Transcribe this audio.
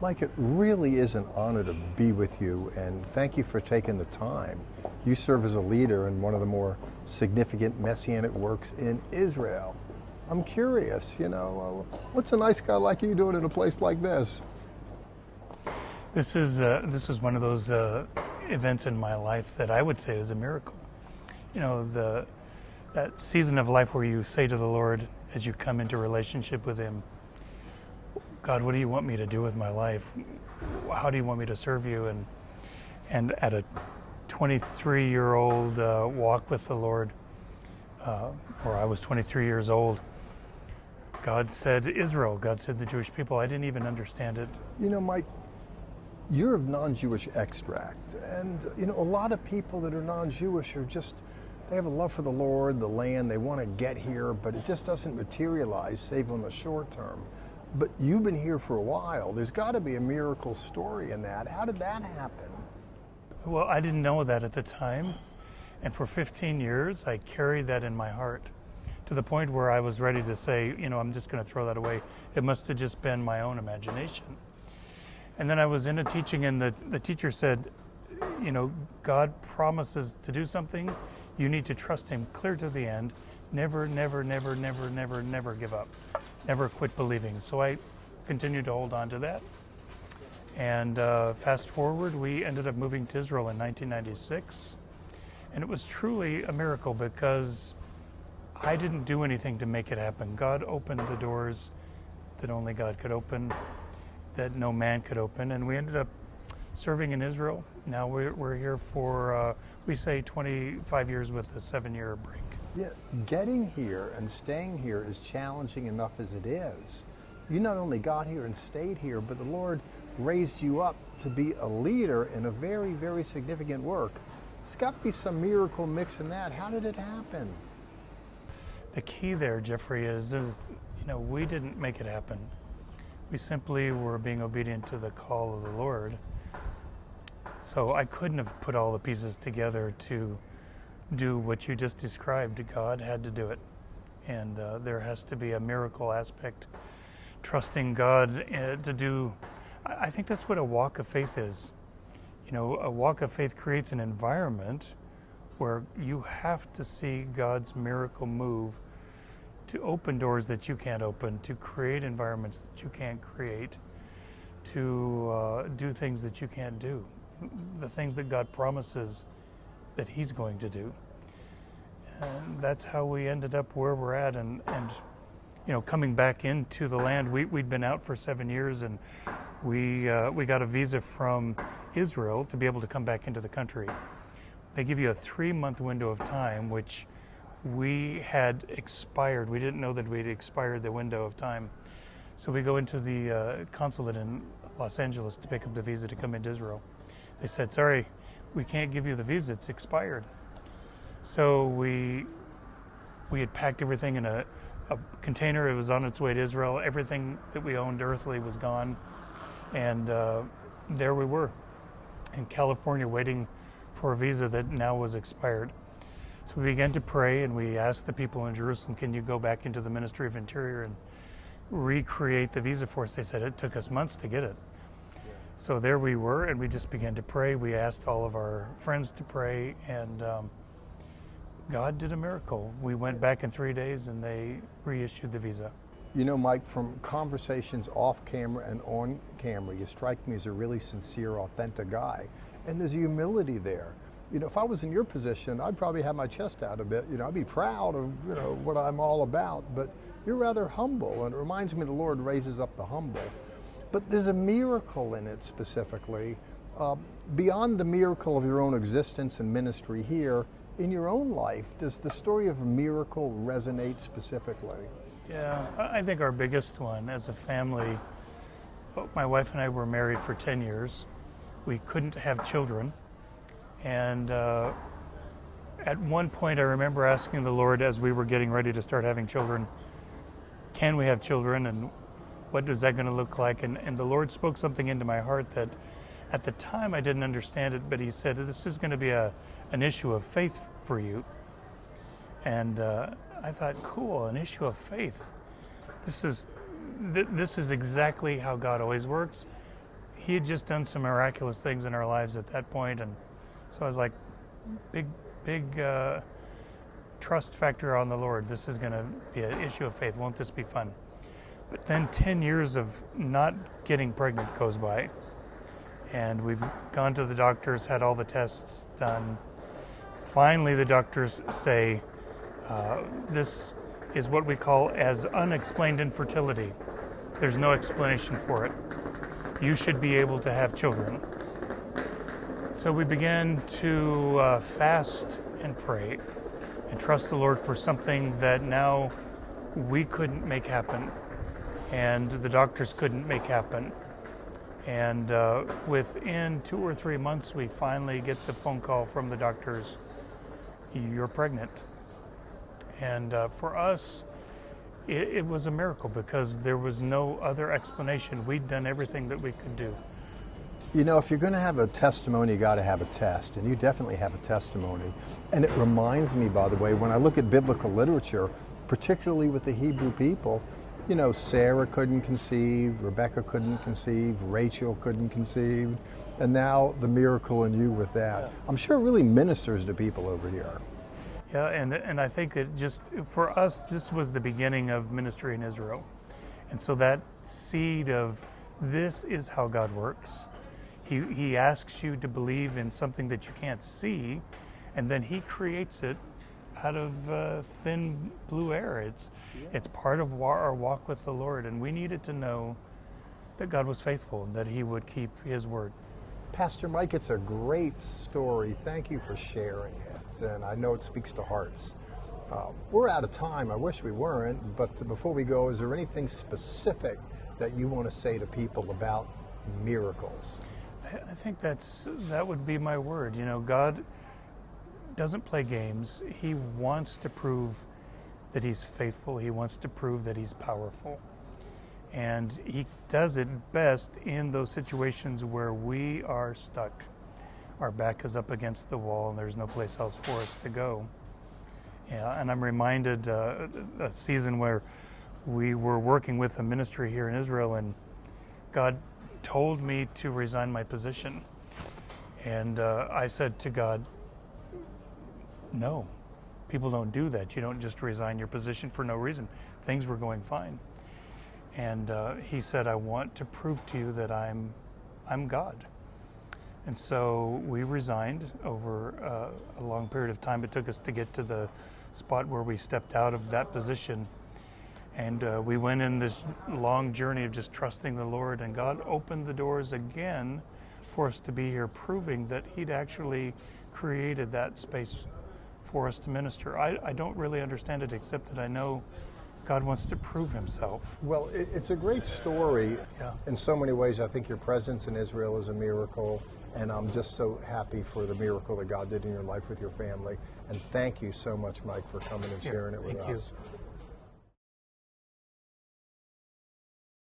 Mike, it really is an honor to be with you, and thank you for taking the time. You serve as a leader in one of the more significant messianic works in Israel. I'm curious, what's a nice guy like you doing in a place like this? This is one of those events in my life that I would say is a miracle. That season of life where you say to the Lord as you come into relationship with Him, God, what do you want me to do with my life? How do you want me to serve you? And at a 23-year-old walk with the Lord, or I was 23 years old, God said Israel. God said the Jewish people. I didn't even understand it. Mike, you're of non-Jewish extract, and a lot of people that are non-Jewish are they have a love for the Lord, the land, they want to get here, but it just doesn't materialize, save on the short term. But you've been here for a while. There's got to be a miracle story in that. How did that happen? Well, I didn't know that at the time, and for 15 years I carried that in my heart to the point where I was ready to say, I'm just going to throw that away. It must have just been my own imagination. And then I was in a teaching, and the teacher said, God promises to do something. You need to trust Him clear to the end. Never, never, never, never, never, never give up. Never quit believing. So I continued to hold on to that. And fast forward, we ended up moving to Israel in 1996. And it was truly a miracle because I didn't do anything to make it happen. God opened the doors that only God could open, that no man could open. And we ended up serving in Israel. Now we're here for, we say 25 years with a 7-year break. Yeah, getting here and staying here is challenging enough as it is. You not only got here and stayed here, but the Lord raised you up to be a leader in a very, very significant work. There's got to be some miracle mix in that. How did it happen? The key there, Jeffrey, is we didn't make it happen. We simply were being obedient to the call of the Lord. So I couldn't have put all the pieces together to do what you just described. God had to do it. And there has to be a miracle aspect, trusting God to do. I think that's what a walk of faith is. A walk of faith creates an environment where you have to see God's miracle move to open doors that you can't open, to create environments that you can't create, to do things that you can't do, the things that God promises that He's going to do. And that's how we ended up where we're at. And coming back into the land, we'd been out for 7 years, and we got a visa from Israel to be able to come back into the country. They give you a 3-month window of time, which we had expired. We didn't know that we'd expired the window of time. So we go into the consulate in Los Angeles to pick up the visa to come into Israel. They said, sorry, we can't give you the visa, it's expired. So we had packed everything in a container. It was on its way to Israel. Everything that we owned earthly was gone. And there we were in California waiting for a visa that now was expired. So we began to pray, and we asked the people in Jerusalem, can you go back into the Ministry of Interior and recreate the visa for us? They said it took us months to get it. So there we were, and we just began to pray. We asked all of our friends to pray, and God did a miracle. We went back in 3 days, and they reissued the visa. Mike, from conversations off camera and on camera, you strike me as a really sincere, authentic guy. And there's humility there. If I was in your position, I'd probably have my chest out a bit. I'd be proud of, what I'm all about. But you're rather humble, and it reminds me the Lord raises up the humble. But there's a miracle in it specifically. Beyond the miracle of your own existence and ministry here, in your own life, does the story of a miracle resonate specifically? Yeah, I think our biggest one as a family, my wife and I were married for 10 years. We couldn't have children. And at one point I remember asking the Lord as we were getting ready to start having children, can we have children, and what is that going to look like? And the Lord spoke something into my heart that at the time I didn't understand it, but He said, this is going to be an issue of faith for you. And I thought, cool, an issue of faith. This is exactly how God always works. he had just done some miraculous things in our lives at that point, and so I was like, big trust factor on the Lord. This is going to be an issue of faith. Won't this be fun? But then 10 years of not getting pregnant goes by, and we've gone to the doctors, had all the tests done. Finally, the doctors say, this is what we call as unexplained infertility. There's no explanation for it. You should be able to have children. So we began to fast and pray and trust the Lord for something that now we couldn't make happen and the doctors couldn't make happen. And within 2 or 3 months, we finally get the phone call from the doctors, you're pregnant. And for us, it was a miracle because there was no other explanation. We'd done everything that we could do. You know, if you're going to have a testimony, you got to have a test, and you definitely have a testimony. And it reminds me, by the way, when I look at biblical literature, particularly with the Hebrew people, you know, Sarah couldn't conceive, Rebecca couldn't conceive, Rachel couldn't conceive, and now the miracle in you with that. Yeah. I'm sure it really ministers to people over here. Yeah, and I think that just for us, this was the beginning of ministry in Israel. And so that seed of this is how God works. He asks you to believe in something that you can't see, and then he creates it out of thin blue air. It's part of our walk with the Lord, and we needed to know that God was faithful and that he would keep his word. Pastor Mike, it's a great story. Thank you for sharing it, and I know it speaks to hearts. We're out of time. I wish we weren't, but before we go, is there anything specific that you want to say to people about miracles? I think that would be my word. You know, God doesn't play games. He wants to prove that he's faithful. He wants to prove that he's powerful. And he does it best in those situations where we are stuck. Our back is up against the wall and there's no place else for us to go. Yeah, and I'm reminded a season where we were working with a ministry here in Israel, and God told me to resign my position. And I said to God, no, people don't do that. You don't just resign your position for no reason. Things were going fine. And he said, I want to prove to you that I'm God. And so we resigned over a long period of time. It took us to get to the spot where we stepped out of that position. And we went in this long journey of just trusting the Lord, and God opened the doors again for us to be here, proving that he'd actually created that space for us to minister. I don't really understand it, except that I know God wants to prove himself. Well, it's a great story. Yeah. In so many ways, I think your presence in Israel is a miracle, and I'm just so happy for the miracle that God did in your life with your family. And thank you so much, Mike, for coming and sharing it with us. Thank you.